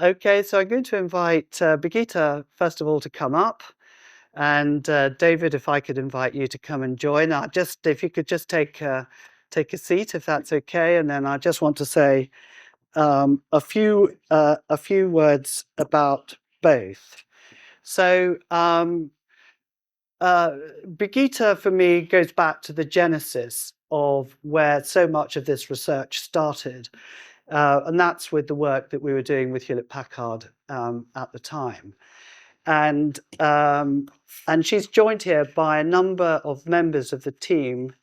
Okay, so I'm going to invite Birgitta, first of all, to come up. And David, if I could invite you to come and join. If you could just take a seat, if that's okay. And then I just want to say a few words about both. So Birgitta, for me, goes back to the genesis of where so much of this research started. And that's with the work that we were doing with Hewlett-Packard at the time. And she's joined here by a number of members of the team.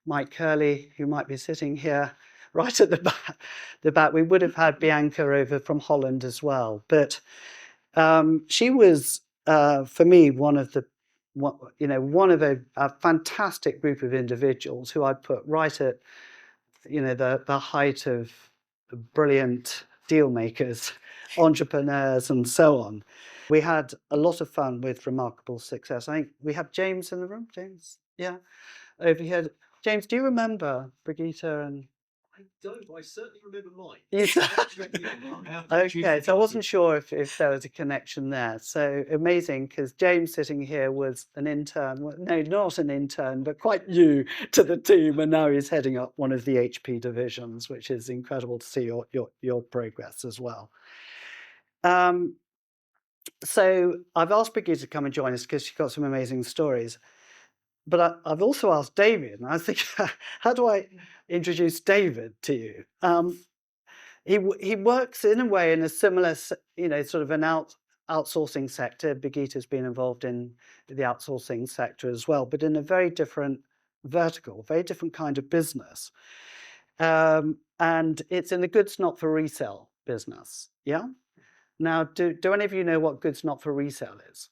Mike Curley, who might be sitting here right at the back. We would have had Bianca over from Holland as well. But she was, for me, one of a fantastic group of individuals who I'd put right at, the height of brilliant deal makers, entrepreneurs, and so on. We had a lot of fun with remarkable success. I think we have James in the room. James, yeah, over here. James, do you remember Brigitte and? I don't, but I certainly remember mine. Yes. Okay, so I wasn't sure if there was a connection there. So amazing, because James sitting here was an intern. Well, no, not an intern, but quite new to the team, and now he's heading up one of the HP divisions, which is incredible to see your progress as well. So I've asked Brigitte to come and join us because she's got some amazing stories. But I've also asked David, and I think, how do I introduce David to you? He works in a way in a similar, sort of an outsourcing sector. Birgitte's been involved in the outsourcing sector as well, but in a very different vertical, very different kind of business. And it's in the goods not for resale business. Yeah. Now, do any of you know what goods not for resale is?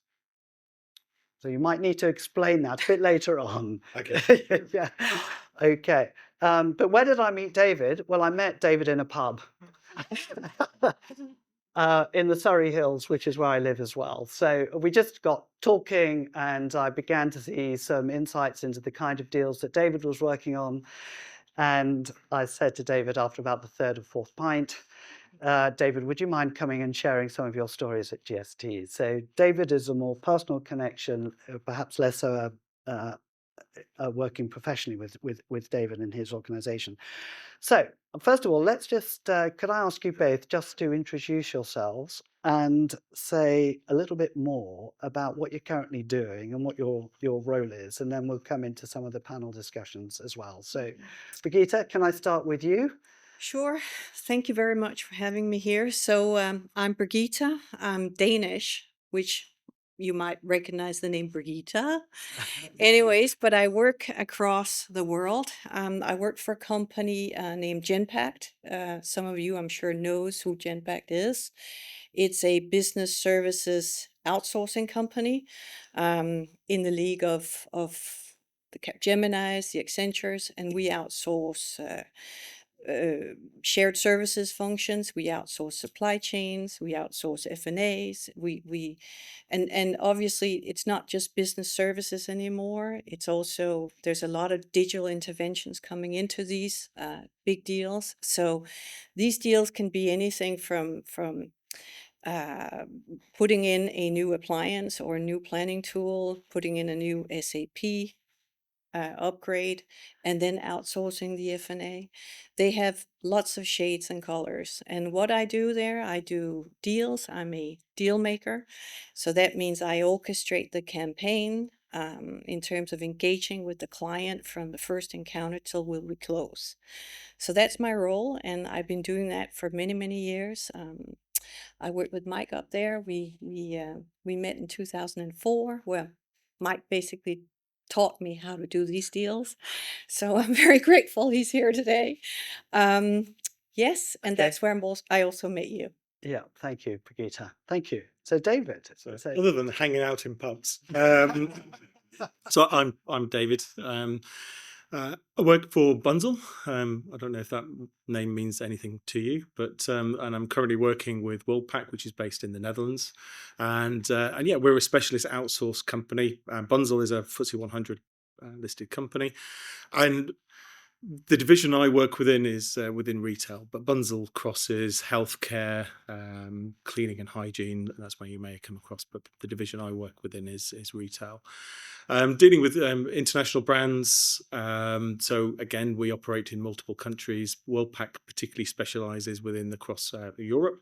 So you might need to explain that a bit later on. Okay. Yeah. Okay. But where did I meet David? Well, I met David in a pub in the Surrey Hills, which is where I live as well. So we just got talking, and I began to see some insights into the kind of deals that David was working on. And I said to David after about the third or fourth pint, David, would you mind coming and sharing some of your stories at GST? So David is a more personal connection, perhaps less so working professionally with David and his organization. So first of all, let's just, could I ask you both just to introduce yourselves and say a little bit more about what you're currently doing and what your role is, and then we'll come into some of the panel discussions as well. So Birgitte, can I start with you? Sure. Thank you very much for having me here. So I'm Birgitte. I'm Danish, which you might recognize the name Birgitte. Anyways, but I work across the world. I work for a company named Genpact. Some of you, I'm sure, knows who Genpact is. It's a business services outsourcing company in the league of the Capgeminis, the Accentures, and we outsource shared services functions. We outsource supply chains. We outsource F&As. And obviously it's not just business services anymore. It's also, there's a lot of digital interventions coming into these big deals. So these deals can be anything from putting in a new appliance or a new planning tool, putting in a new SAP upgrade, and then outsourcing the F&A. They have lots of shades and colors. And what I do there, I do deals. I'm a deal maker. So that means I orchestrate the campaign in terms of engaging with the client from the first encounter till we close. So that's my role, and I've been doing that for many, many years. I worked with Mike up there. We met in 2004. Well, Mike basically taught me how to do these deals. So I'm very grateful he's here today. Yes, and Okay. that's where I also met you. Yeah, thank you, Birgitte. Thank you. So David. So other than hanging out in pubs. So I'm David. I work for Bunzl. I don't know if that name means anything to you, but and I'm currently working with Worldpac, which is based in the Netherlands, and yeah, we're a specialist outsource company. Bunzl is a FTSE 100 listed company, and The division I work within is within retail, but Bunzl crosses healthcare, cleaning and hygiene. That's where you may come across, but the division I work within is retail. Dealing with international brands. So again, we operate in multiple countries. Worldpac particularly specialises within across Europe.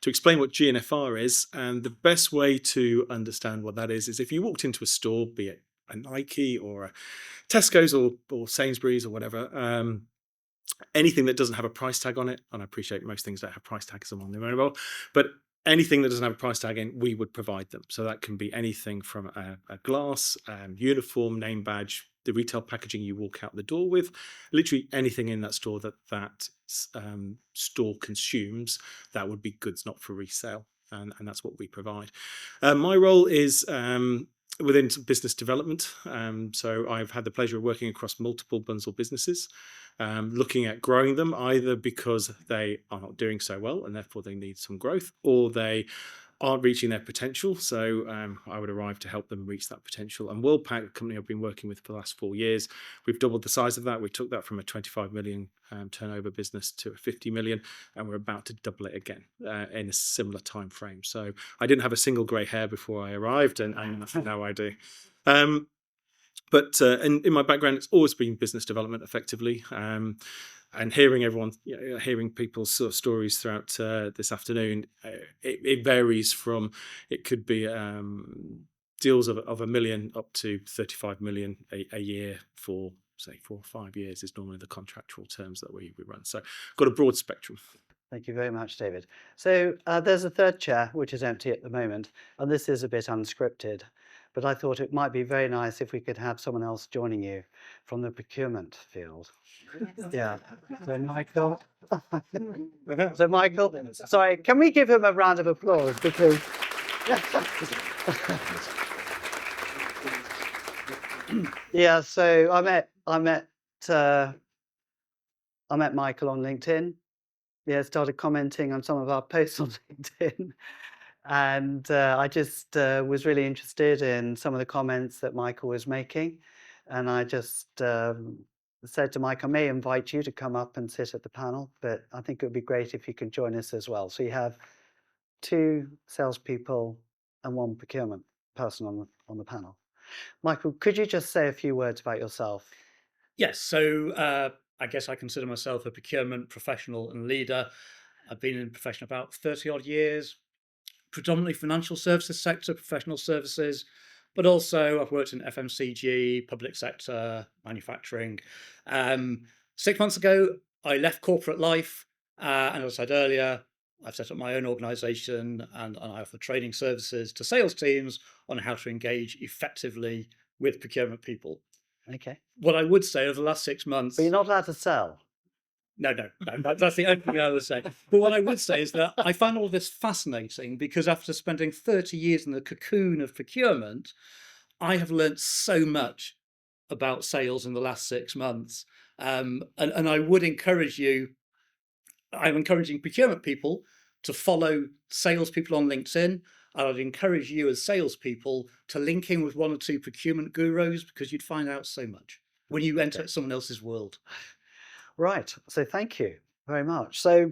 To explain what GNFR is, and the best way to understand what that is if you walked into a store, be it a Nike or a Tesco's or Sainsbury's or whatever, anything that doesn't have a price tag on it, and I appreciate most things don't have price tags on them anymore, but anything that doesn't have a price tag in, we would provide them. So that can be anything from a glass, uniform, name badge, the retail packaging you walk out the door with, literally anything in that store that store consumes, that would be goods not for resale. And that's what we provide. My role is within business development. So I've had the pleasure of working across multiple Bunzl businesses, looking at growing them, either because they are not doing so well and therefore they need some growth, or they aren't reaching their potential. So I would arrive to help them reach that potential. And Worldpac, the company I've been working with for the last 4 years, we've doubled the size of that. We took that from a 25 million turnover business to a 50 million, and we're about to double it again in a similar time frame. So I didn't have a single grey hair before I arrived, and now I do. But in my background, it's always been business development, effectively. And hearing people's sort of stories throughout this afternoon, it varies from, it could be deals of $1 million up to 35 million a year for, say, 4 or 5 years is normally the contractual terms that we run. So got a broad spectrum. Thank you very much, David. So there's a third chair, which is empty at the moment, and this is a bit unscripted, but I thought it might be very nice if we could have someone else joining you from the procurement field. Yeah. So Michael. Sorry, can we give him a round of applause, because yeah, so I met Michael on LinkedIn. Yeah, started commenting on some of our posts on LinkedIn, and I just was really interested in some of the comments that Michael was making, and I just said to Mike, I may invite you to come up and sit at the panel, but I think it would be great if you could join us as well. So you have 2 salespeople and 1 procurement person on the panel. Michael, could you just say a few words about yourself? Yes, so I guess I consider myself a procurement professional and leader. I've been in the profession about 30 odd years, predominantly financial services sector, professional services, but also I've worked in FMCG, public sector, manufacturing. 6 months ago, I left corporate life, and as I said earlier, I've set up my own organisation, and I offer training services to sales teams on how to engage effectively with procurement people. Okay. What I would say over the last 6 months... But you're not allowed to sell. No, that's the only thing I would say. But what I would say is that I find all this fascinating, because after spending 30 years in the cocoon of procurement, I have learnt so much about sales in the last 6 months. And I would encourage you, I'm encouraging procurement people to follow salespeople on LinkedIn. And I'd encourage you as salespeople to link in with 1 or 2 procurement gurus, because you'd find out so much when you enter someone else's world. Right. So thank you very much. So,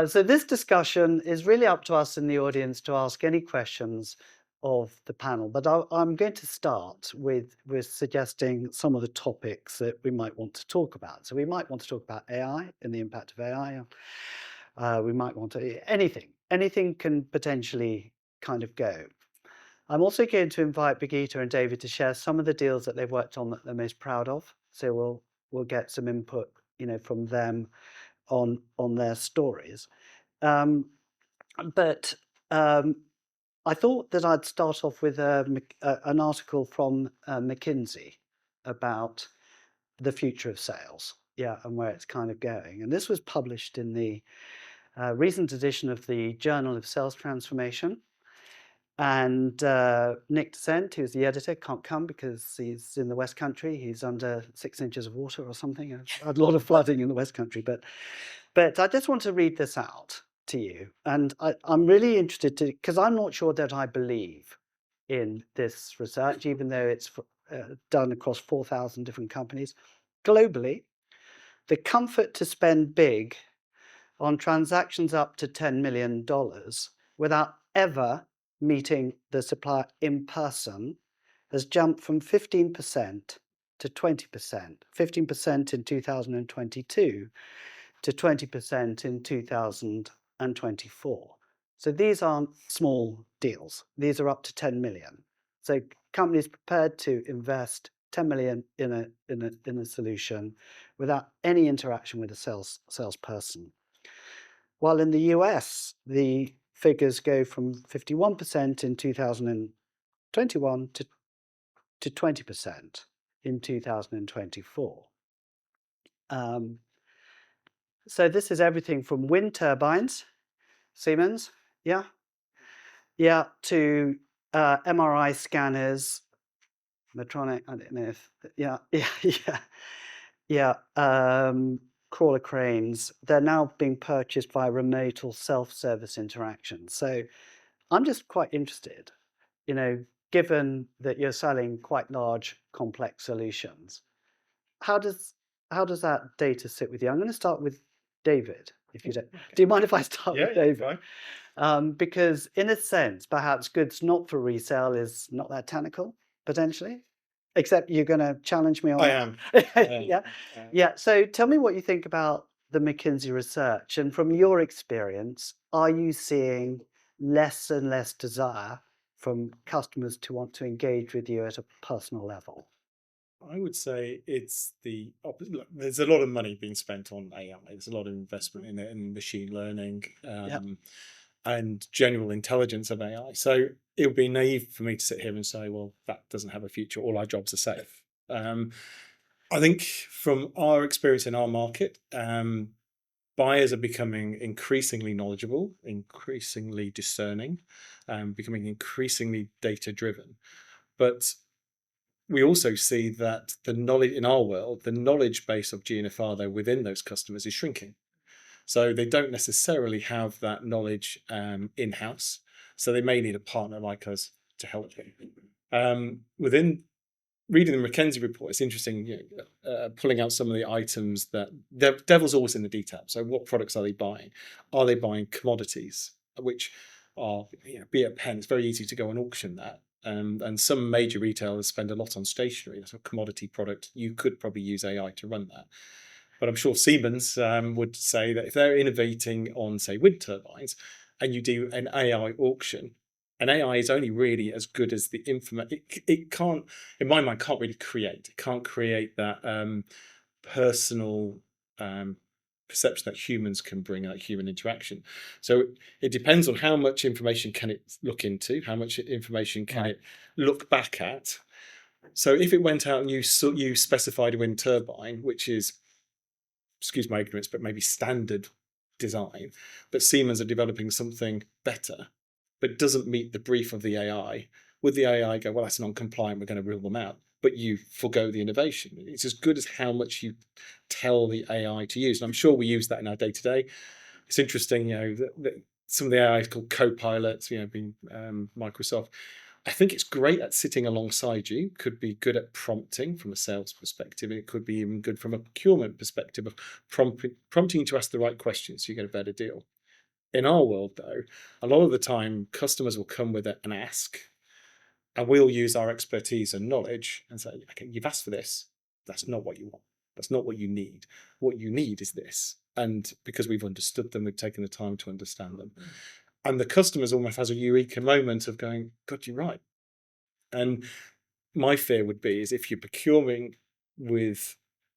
so this discussion is really up to us in the audience to ask any questions of the panel. But I'm going to start with suggesting some of the topics that we might want to talk about. So we might want to talk about AI and the impact of AI. We might want to anything can potentially kind of go. I'm also going to invite Birgitta and David to share some of the deals that they've worked on that they're most proud of. So we'll get some input, from them on their stories. But I thought that I'd start off with an article from McKinsey about the future of sales, and where it's kind of going. And this was published in the recent edition of the Journal of Sales Transformation. And Nick Descent, who's the editor, can't come because he's in the West Country. He's under 6 inches of water or something. A lot of flooding in the West Country. But I just want to read this out to you. And I'm really interested because I'm not sure that I believe in this research, even though it's done across 4,000 different companies globally. the comfort to spend big on transactions up to $10 million without ever meeting the supplier in person has jumped from 15% to 20%, 15% in 2022 to 20% in 2024. So these aren't small deals. These are up to 10 million. So companies prepared to invest 10 million in a solution without any interaction with a salesperson. While in the US, the figures go from 51% in 2021 to 20% in 2024. So this is everything from wind turbines, Siemens, to MRI scanners, Medtronic, I don't know if, crawler cranes. They're now being purchased by remote or self-service interactions. So I'm just quite interested, given that you're selling quite large, complex solutions, how does that data sit with you? I'm going to start with David, if you don't. Do you mind if I start with David? Because in a sense, perhaps goods not for resale is not that technical, potentially, except you're going to challenge me on I that. am. So tell me what you think about the McKinsey research, and from your experience, are you seeing less and less desire from customers to want to engage with you at a personal level? I would say it's the opposite. Look, there's a lot of money being spent on AI. There's a lot of investment in it, in machine learning, and general intelligence of AI. So it would be naive for me to sit here and say, well, that doesn't have a future. All our jobs are safe. I think from our experience in our market, buyers are becoming increasingly knowledgeable, increasingly discerning, becoming increasingly data-driven. But we also see that the knowledge in our world, the knowledge base of GNFR, though, within those customers is shrinking. So they don't necessarily have that knowledge in-house. So they may need a partner like us to help them. Within reading the McKinsey report, it's interesting, pulling out some of the items that the devil's always in the detail. So what products are they buying? Are they buying commodities, which are, be it a pen, it's very easy to go and auction that. And some major retailers spend a lot on stationery. That's a commodity product. You could probably use AI to run that. But I'm sure Siemens would say that if they're innovating on, say, wind turbines, and you do an AI auction, and AI is only really as good as the information. It can't, in my mind, can't really create. It can't create that personal perception that humans can bring, that human interaction. So it depends on how much information can it look into, how much information can it look back at. So if it went out and you specified a wind turbine, which is, excuse my ignorance, but maybe standard design, but Siemens are developing something better, but doesn't meet the brief of the AI, would the AI go, well, that's non-compliant, we're going to rule them out, but you forgo the innovation? It's as good as how much you tell the AI to use. And I'm sure we use that in our day-to-day. It's interesting, that some of the AI is called co-pilots, being Microsoft. I think it's great at sitting alongside you, could be good at prompting from a sales perspective. It could be even good from a procurement perspective of prompting you to ask the right questions so you get a better deal. In our world, though, a lot of the time, customers will come with an ask, and we'll use our expertise and knowledge and say, okay, you've asked for this. That's not what you want. That's not what you need. What you need is this. And because we've understood them, we've taken the time to understand them. And the customers almost has a eureka moment of going, God, you're right. And my fear would be is if you're procuring with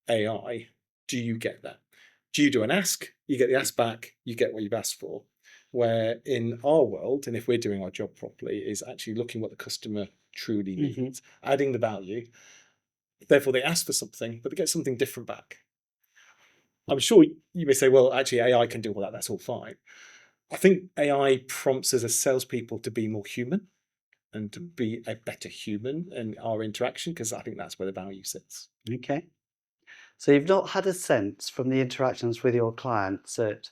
AI, do you get that? Do you do an ask? You get the ask back, you get what you've asked for. Where in our world, and if we're doing our job properly, is actually looking what the customer truly needs, adding the value. Therefore, they ask for something, but they get something different back. I'm sure you may say, well, actually, AI can do all that. That's all fine. I think AI prompts us as salespeople to be more human and to be a better human in our interaction, because I think that's where the value sits. Okay. So you've not had a sense from the interactions with your clients that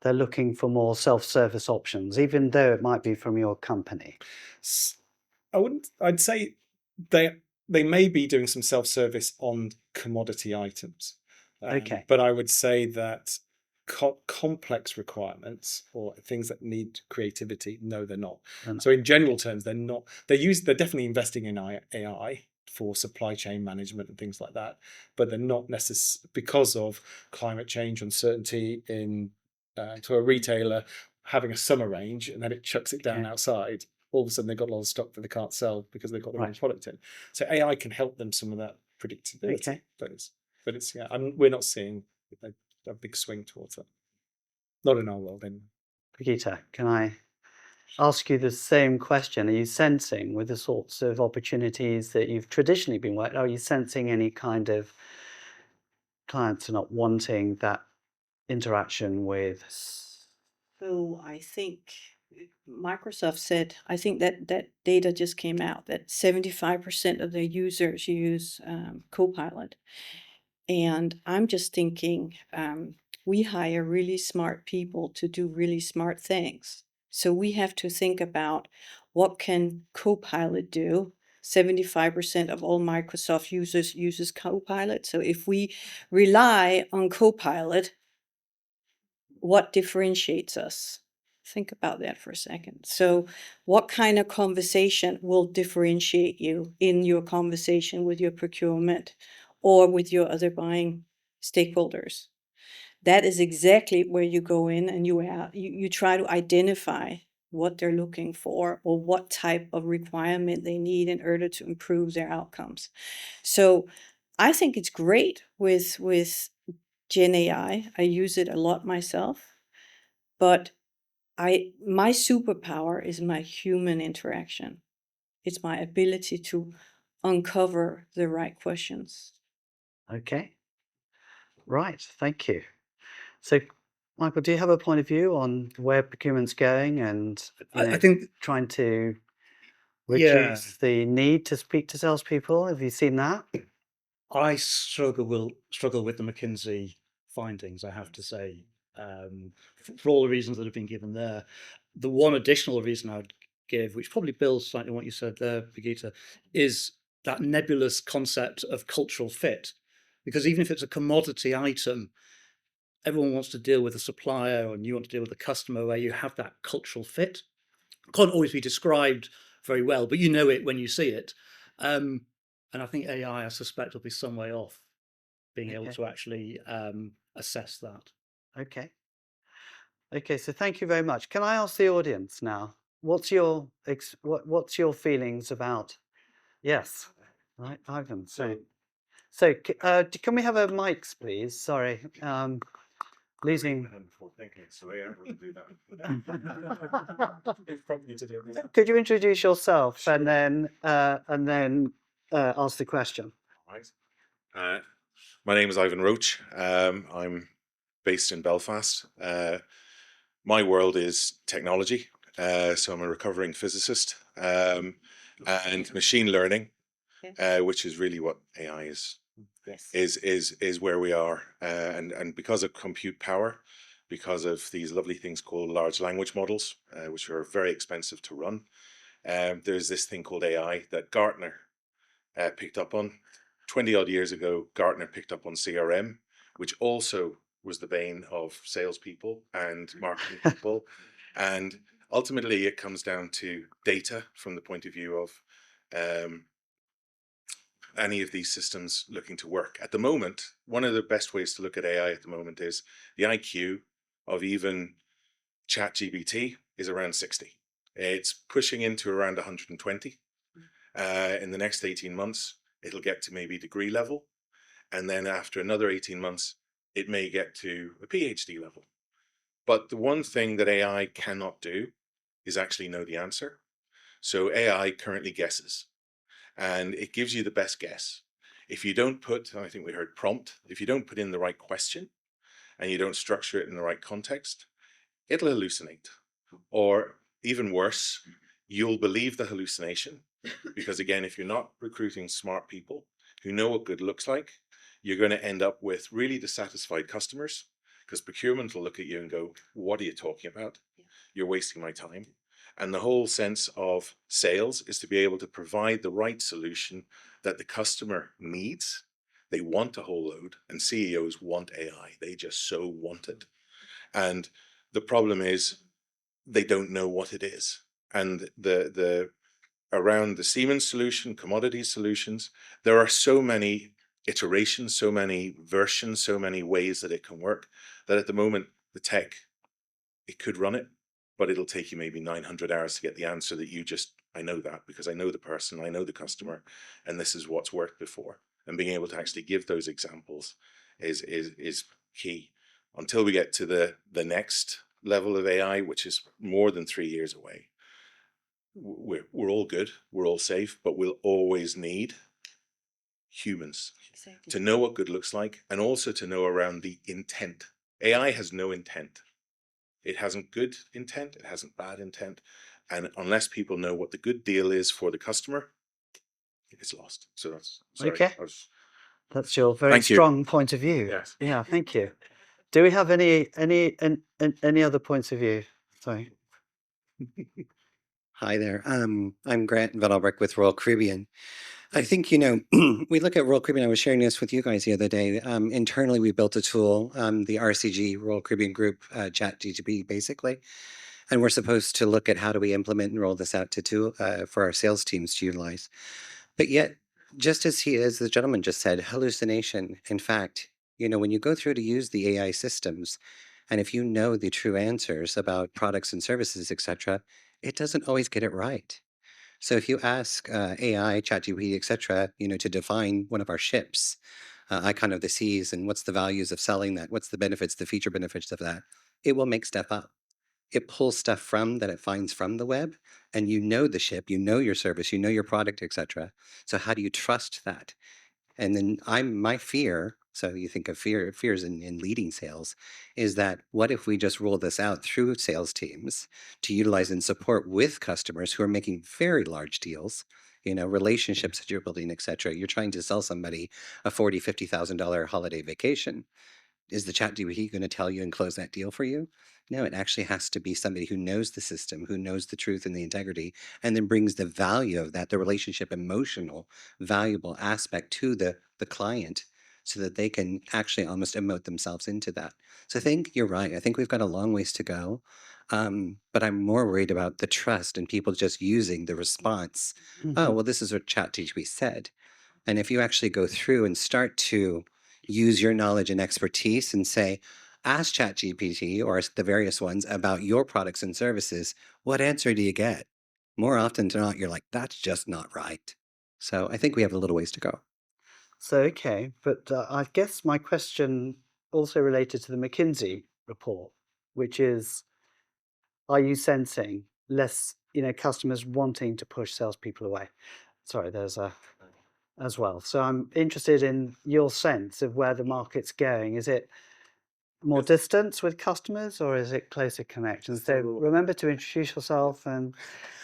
they're looking for more self-service options, even though it might be from your company? I'd say they may be doing some self-service on commodity items, Okay. But I would say that complex requirements or things that need creativity, no, they're not. They're not. So in general terms, they're not. They're definitely investing in AI for supply chain management and things like that, but they're not necessarily because of climate change uncertainty in to a retailer having a summer range and then it chucks it down Okay. outside. All of a sudden they've got a lot of stock that they can't sell because they've got the wrong Right. product in. So AI can help them some of that predictability. Okay. But it's yeah, we're not seeing a big swing towards that. Not in our world anyway. Brigitte, can I ask you the same question? Are you sensing, with the sorts of opportunities that you've traditionally been working, are you sensing any kind of clients are not wanting that interaction with? So I think Microsoft said, I think that data just came out that 75% of their users use Copilot. And I'm just thinking, we hire really smart people to do really smart things. So we have to think about what can Copilot do. 75% of all Microsoft users uses Copilot. So if we rely on Copilot, what differentiates us? Think about that for a second. So what kind of conversation will differentiate you in your conversation with your procurement or with your other buying stakeholders? That is exactly where you go in and you try to identify what they're looking for or what type of requirement they need in order to improve their outcomes. So I think it's great with Gen AI. I use it a lot myself, but my superpower is my human interaction. It's my ability to uncover the right questions. Okay. Right. Thank you. So, Michael, do you have a point of view on where procurement's going and I think, trying to yeah, reduce the need to speak to salespeople? Have you seen that? I struggle with the McKinsey findings, I have to say, for all the reasons that have been given there. The one additional reason I would give, which probably builds slightly on what you said there, Brigitte, is that nebulous concept of cultural fit. Because even if it's a commodity item, everyone wants to deal with a supplier and you want to deal with a customer where you have that cultural fit. It can't always be described very well, but you know it when you see it. And I think AI, I suspect, will be some way off being able to actually assess that. Okay. Okay, so thank you very much. Can I ask the audience now, what's your feelings about? Yes, right, Ivan. So can we have a mics, please? Sorry, losing. Could you introduce yourself and then ask the question? Right. My name is Ivan Roach. I'm based in Belfast. My world is technology. So I'm a recovering physicist and machine learning, which is really what AI is. Yes. Is where we are, and because of compute power, because of these lovely things called large language models, which are very expensive to run. There's this thing called AI that Gartner picked up on. 20 odd years ago, Gartner picked up on CRM, which also was the bane of salespeople and marketing people. And ultimately, it comes down to data from the point of view of any of these systems looking to work. At the moment, one of the best ways to look at AI at the moment is the IQ of even ChatGPT is around 60. It's pushing into around 120. In the next 18 months, it'll get to maybe degree level. And then after another 18 months, it may get to a PhD level. But the one thing that AI cannot do is actually know the answer. So AI currently guesses, and it gives you the best guess. If you don't put, I think we heard prompt, if you don't put in the right question and you don't structure it in the right context, it'll hallucinate. Or even worse, you'll believe the hallucination. Because again, if you're not recruiting smart people who know what good looks like, you're going to end up with really dissatisfied customers, because procurement will look at you and go, what are you talking about? You're wasting my time. And the whole sense of sales is to be able to provide the right solution that the customer needs They want a whole load, and CEOs want AI. They just so want it. And the problem is they don't know what it is. And the around the Siemens solution, commodity solutions, there are so many iterations, so many versions, so many ways that it can work, that at the moment, the tech, it could run it, but it'll take you maybe 900 hours to get the answer that you just, I know that because I know the person, I know the customer, and this is what's worked before. And being able to actually give those examples is key until we get to the next level of AI, which is more than 3 years away. We're all good, we're all safe, but we'll always need humans Exactly. to know what good looks like, and also to know around the intent. AI has no intent. It hasn't good intent, it hasn't bad intent. And unless people know what the good deal is for the customer, it's lost. So that's, sorry. Okay. That's your very Thank you. strong point of view. Yes. Yeah, thank you. Do we have any other points of view? Sorry. Hi there. I'm Grant Van Albrecht with Royal Caribbean. I think, we look at Royal Caribbean. I was sharing this with you guys the other day. Internally, we built a tool, the RCG, Royal Caribbean Group Chat GTP, basically. And we're supposed to look at how do we implement and roll this out for our sales teams to utilize. But yet, just as the gentleman just said, hallucination. In fact, when you go through to use the AI systems, and if you know the true answers about products and services, etc., it doesn't always get it right. So if you ask AI, ChatGPT, etc., to define one of our ships, Icon of the Seas, and what's the values of selling that, what's the benefits, the feature benefits of that, it will make stuff up. It pulls stuff that it finds from the web, and the ship, your service, your product, etc. So how do you trust that? And then my fear, so you think of fears in leading sales, is that what if we just roll this out through sales teams to utilize and support with customers who are making very large deals, relationships that you're building, etc. You're trying to sell somebody a $40,000, $50,000 holiday vacation. Is the ChatGPT going to tell you and close that deal for you? No, it actually has to be somebody who knows the system, who knows the truth and the integrity, and then brings the value of that, the relationship, emotional, valuable aspect to the client so that they can actually almost emote themselves into that. So I think you're right. I think we've got a long ways to go. But I'm more worried about the trust and people just using the response. Oh, well, this is what ChatGPT said. And if you actually go through and start to use your knowledge and expertise and say, ask ChatGPT or the various ones about your products and services, what answer do you get? More often than not, you're like, that's just not right. So I think we have a little ways to go. So, okay, but I guess my question also related to the McKinsey report, which is, are you sensing less, customers wanting to push salespeople away? Sorry, there's as well. So I'm interested in your sense of where the market's going. Is it more distance with customers, or is it closer connections? So remember to introduce yourself and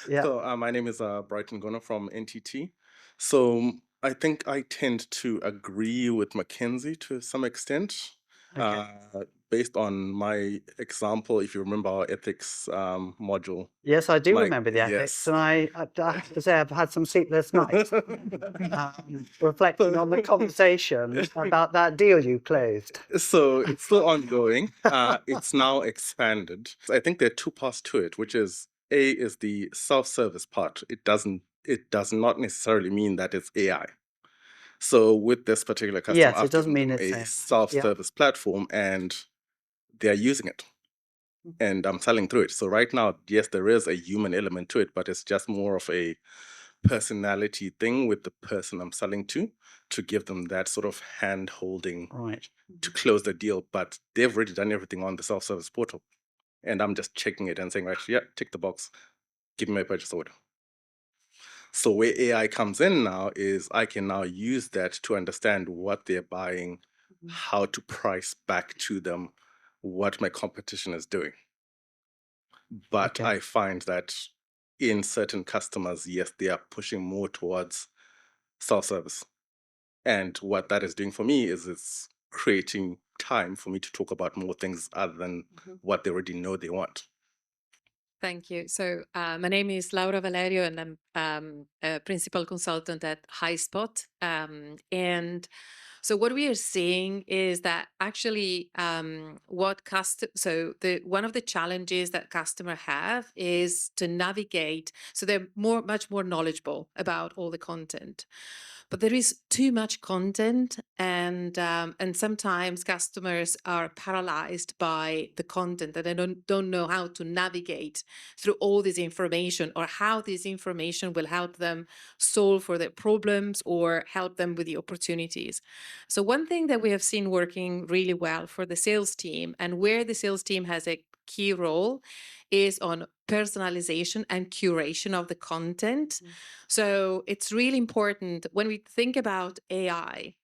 yeah. So my name is Brighton Gunner from NTT. So I think I tend to agree with McKinsey to some extent. Okay. Based on my example, if you remember our ethics module. Yes, I do My- remember the ethics, yes. and I have to say I've had some sleepless nights reflecting on the conversation about that deal you closed. So it's still ongoing. It's now expanded. So I think there are two parts to it, which is A is the self-service part. It does not necessarily mean that it's AI. So with this particular customer, Yes, it I've doesn't given mean them it's a AI. self-service platform and they're using it. And I'm selling through it. So right now, yes, there is a human element to it, but it's just more of a personality thing with the person I'm selling to give them that sort of hand holding Right. to close the deal. But they've already done everything on the self-service portal. And I'm just checking it and saying, right, yeah, tick the box, give me my purchase order. So where AI comes in now is I can now use that to understand what they're buying, how to price back to them what my competition is doing. But Okay. I find that in certain customers, yes, they are pushing more towards self-service. And what that is doing for me is it's creating time for me to talk about more things other than what they already know they want. Thank you. So my name is Laura Valerio, and I'm a principal consultant at HighSpot. And so what we are seeing is that actually one of the challenges that customer have is to navigate. So they're much more knowledgeable about all the content. But there is too much content, and sometimes customers are paralyzed by the content, and they don't know how to navigate through all this information, or how this information will help them solve for their problems or help them with the opportunities. So one thing that we have seen working really well for the sales team, and where the sales team has a key role, is on personalization and curation of the content. So it's really important when we think about AI.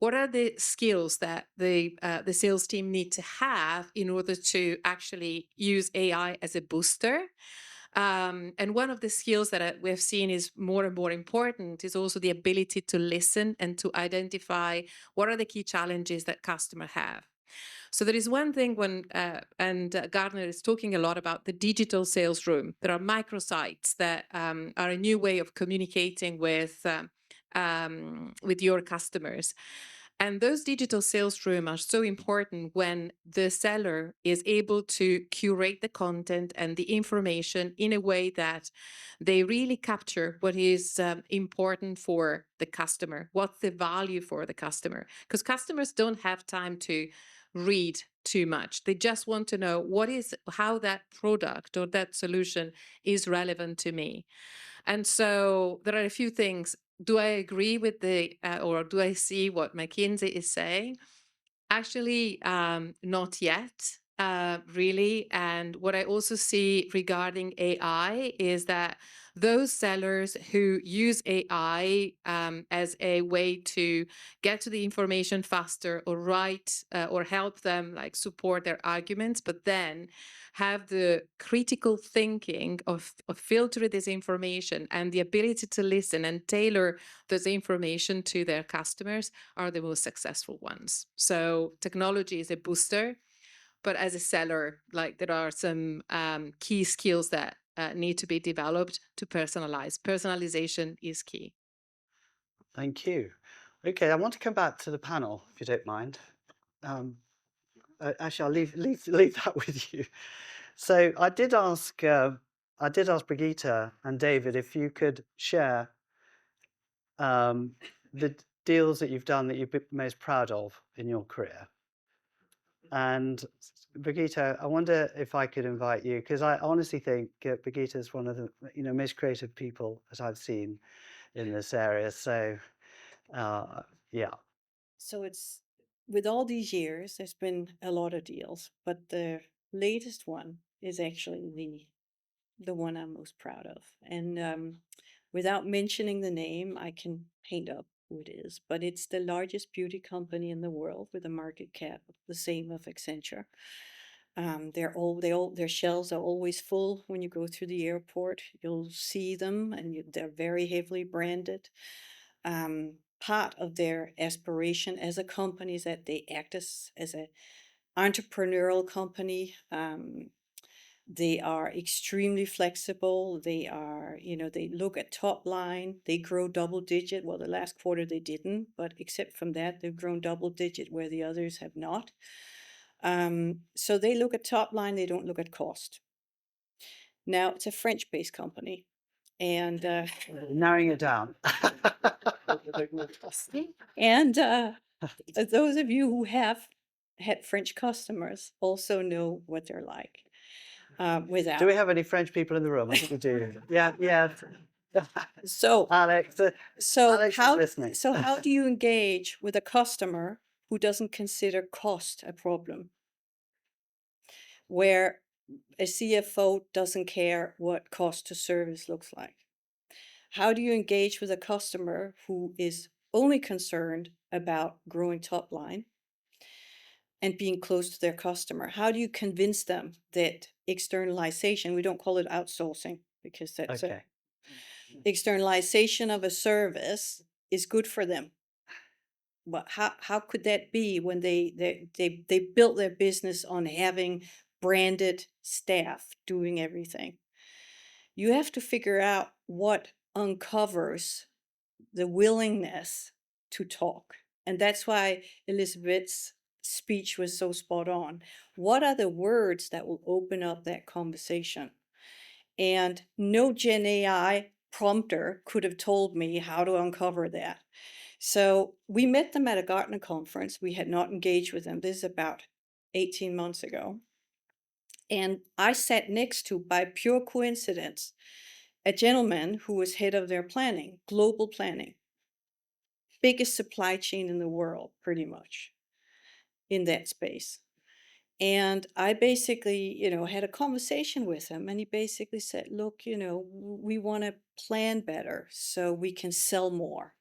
What are the skills that the sales team need to have in order to actually use AI as a booster? And one of the skills that we have seen is more and more important is also the ability to listen and to identify what are the key challenges that customers have. So there is one thing Gardner is talking a lot about the digital sales room. There are microsites that are a new way of communicating with your customers. And those digital sales rooms are so important when the seller is able to curate the content and the information in a way that they really capture what is important for the customer, what's the value for the customer. Because customers don't have time to read too much. They just want to know how that product or that solution is relevant to me. And so there are a few things. Do I agree with or do I see what McKinsey is saying? Actually, not yet, really. And what I also see regarding AI is that those sellers who use AI as a way to get to the information faster or write or help them like support their arguments, but then have the critical thinking of filtering this information and the ability to listen and tailor this information to their customers are the most successful ones. So technology is a booster, but as a seller, like there are some key skills that need to be developed to personalize. Personalization is key. Thank you. Okay, I want to come back to the panel, if you don't mind. Actually, I'll leave that with you. So I did ask Brigitte and David if you could share the deals that you've done that you've been most proud of in your career. And Brigitte, I wonder if I could invite you, because I honestly think Brigitte is one of the most creative people that I've seen in this area. So yeah. So it's with all these years, there's been a lot of deals, but the latest one is actually the one I'm most proud of. And without mentioning the name, I can paint up who it is, but it's the largest beauty company in the world with a market cap the same of Accenture. Their shelves are always full when you go through the airport. You'll see them, and they're very heavily branded. Part of their aspiration as a company is that they act as an entrepreneurial company. They are extremely flexible. They are, they look at top line. They grow double digit. Well, the last quarter they didn't, but except from that, they've grown double digit where the others have not. So they look at top line. They don't look at cost. Now, it's a French-based company. And narrowing it down. and those of you who have had French customers also know what they're like. Without. Do we have any French people in the room? I think we do. Yeah. So Alex, Alex is listening. So how do you engage with a customer who doesn't consider cost a problem? Where a CFO doesn't care what cost to service looks like? How do you engage with a customer who is only concerned about growing top line and being close to their customer? How do you convince them that externalization, we don't call it outsourcing because that's okay. Externalization of a service is good for them? But how could that be when they built their business on having branded staff doing everything? You have to figure out what uncovers the willingness to talk. And that's why Elizabeth's speech was so spot on. What are the words that will open up that conversation? And no Gen AI prompter could have told me how to uncover that. So we met them at a Gartner conference. We had not engaged with them. This is about 18 months ago. And I sat next to, by pure coincidence, a gentleman who was head of their planning, global planning, biggest supply chain in the world, pretty much, in that space. And I basically, had a conversation with him, and he basically said, look, we want to plan better so we can sell more.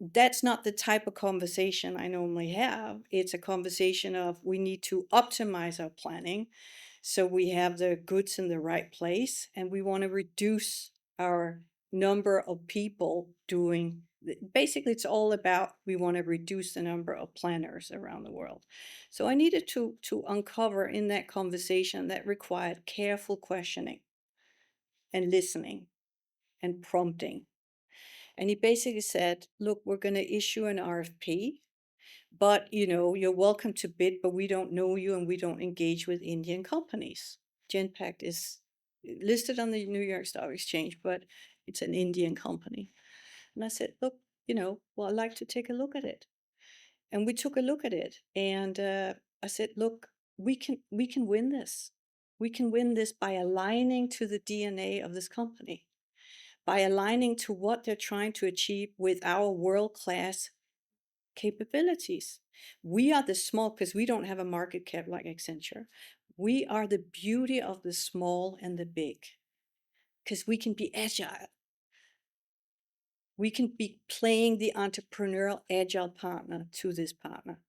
That's not the type of conversation I normally have. It's a conversation of we need to optimize our planning so we have the goods in the right place, and we want to reduce our number of people doing. Basically, it's all about we want to reduce the number of planners around the world. So I needed to uncover in that conversation that required careful questioning and listening and prompting. And he basically said, look, we're going to issue an RFP, but you're welcome to bid, but we don't know you and we don't engage with Indian companies. Genpact is listed on the New York Stock Exchange, but it's an Indian company. And I said, look, well, I'd like to take a look at it. And we took a look at it. And I said, look, we can win this. We can win this by aligning to the DNA of this company, by aligning to what they're trying to achieve with our world-class capabilities. We are the small, because we don't have a market cap like Accenture. We are the beauty of the small and the big, because we can be agile. We can be playing the entrepreneurial agile partner to this partner.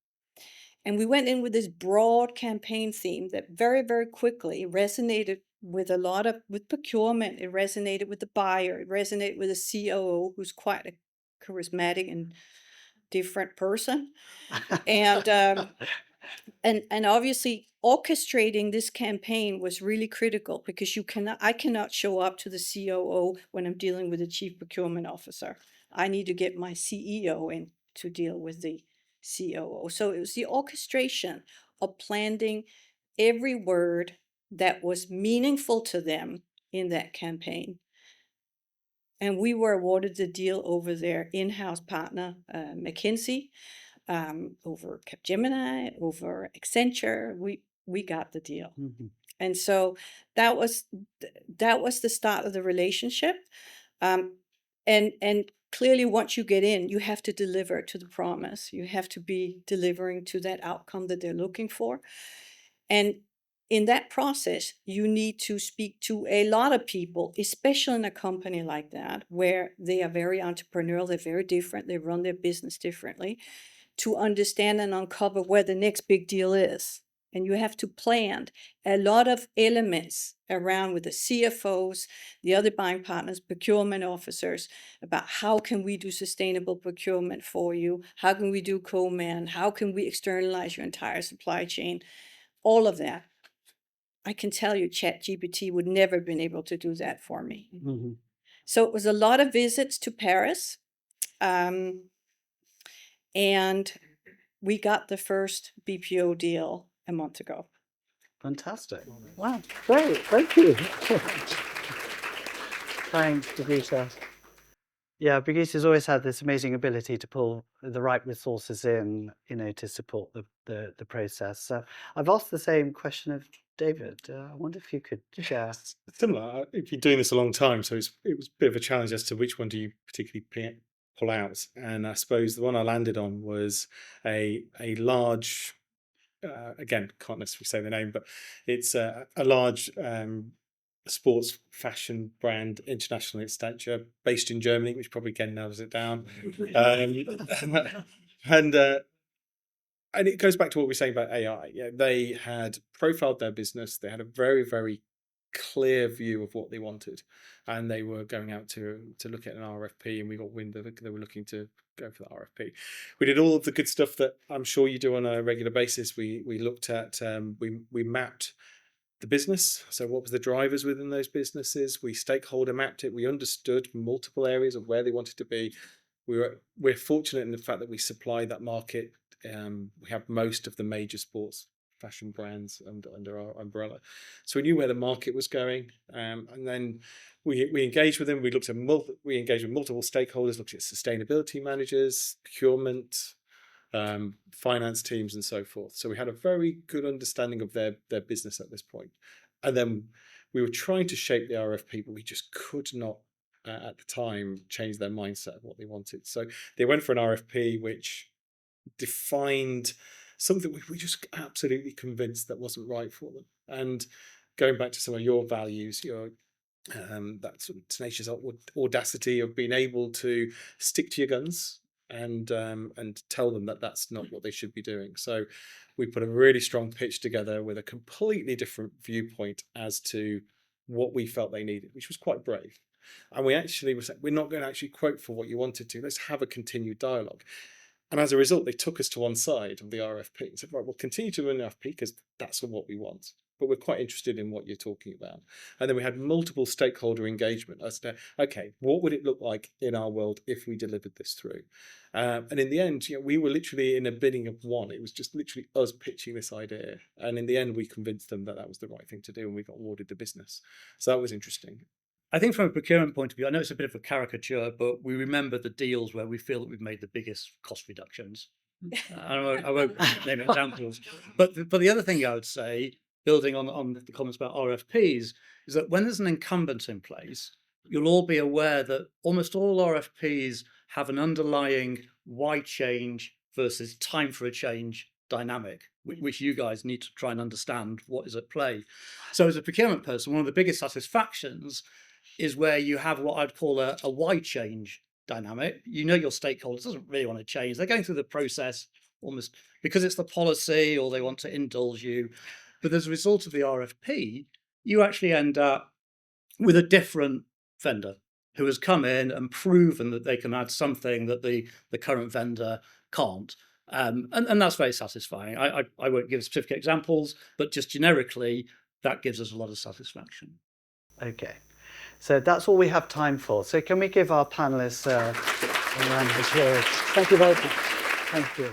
And we went in with this broad campaign theme that very, very quickly resonated with with procurement. It resonated with the buyer. It resonated with the COO, who's quite a charismatic and different person. And and obviously orchestrating this campaign was really critical, because I cannot show up to the COO when I'm dealing with the chief procurement officer. I need to get my CEO in to deal with the COO. So it was the orchestration of planting every word that was meaningful to them in that campaign. And we were awarded the deal over their in-house partner, McKinsey, over Capgemini, over Accenture. We got the deal. Mhm. And so that was the start of the relationship. And clearly, once you get in, you have to deliver to the promise. You have to be delivering to that outcome that they're looking for. And in that process, you need to speak to a lot of people, especially in a company like that, where they are very entrepreneurial, they're very different, they run their business differently, to understand and uncover where the next big deal is. And you have to plan a lot of elements around with the CFOs, the other buying partners, procurement officers, about how can we do sustainable procurement for you? How can we do co-man? How can we externalize your entire supply chain? All of that. I can tell you ChatGPT would never have been able to do that for me. Mhm. So it was a lot of visits to Paris. And we got the first BPO deal a month ago. Fantastic. Wow, great. Thank you. Thanks, Brigitte. Yeah, Brigitte's always had this amazing ability to pull the right resources in, to support the process. So I've asked the same question of David. I wonder if you could share. Similar. If you're doing this a long time, so it was a bit of a challenge as to which one do you particularly pull out. And I suppose the one I landed on was a large. Again, can't necessarily say the name, but it's a large sports fashion brand, international in stature, based in Germany, which probably again narrows it down. And it goes back to what we were saying about AI. Yeah, they had profiled their business. They had a very, very clear view of what they wanted, and they were going out to look at an RFP, and we got wind that they were looking to go for the RFP. We did all of the good stuff that I'm sure you do on a regular basis. We looked at we mapped the business. So what was the drivers within those businesses? We stakeholder mapped it. We understood multiple areas of where they wanted to be. We're fortunate in the fact that we supply that market. We have most of the major sports fashion brands under our umbrella, so we knew where the market was going, and then we engaged with them. We engaged with multiple stakeholders, looked at sustainability managers, procurement, finance teams, and so forth. So we had a very good understanding of their business at this point. And then we were trying to shape the RFP, but we just could not at the time change their mindset of what they wanted. So they went for an RFP which defined something we just absolutely convinced that wasn't right for them. And going back to some of your values, your that sort of tenacious audacity of being able to stick to your guns and tell them that that's not what they should be doing. So we put a really strong pitch together with a completely different viewpoint as to what we felt they needed, which was quite brave. And we actually was, we're not going to actually quote for what you wanted to. Let's have a continued dialogue. And as a result, they took us to one side of the RFP and said, right, we'll continue to run the RFP because that's what we want. But we're quite interested in what you're talking about. And then we had multiple stakeholder engagement as to, okay, what would it look like in our world if we delivered this through? And in the end, we were literally in a bidding of one. It was just literally us pitching this idea. And in the end, we convinced them that that was the right thing to do, and we got awarded the business. So that was interesting. I think from a procurement point of view, I know it's a bit of a caricature, but we remember the deals where we feel that we've made the biggest cost reductions. I won't name examples. But the other thing I would say, building on the comments about RFPs, is that when there's an incumbent in place, you'll all be aware that almost all RFPs have an underlying why change versus time for a change dynamic, which you guys need to try and understand what is at play. So as a procurement person, one of the biggest satisfactions is where you have what I'd call a why change dynamic. Your stakeholders doesn't really want to change. They're going through the process almost because it's the policy or they want to indulge you. But as a result of the RFP, you actually end up with a different vendor who has come in and proven that they can add something that the current vendor can't. And that's very satisfying. I won't give specific examples, but just generically, that gives us a lot of satisfaction. Okay. So that's all we have time for. So can we give our panelists a round of applause? Thank you very much. Thank you.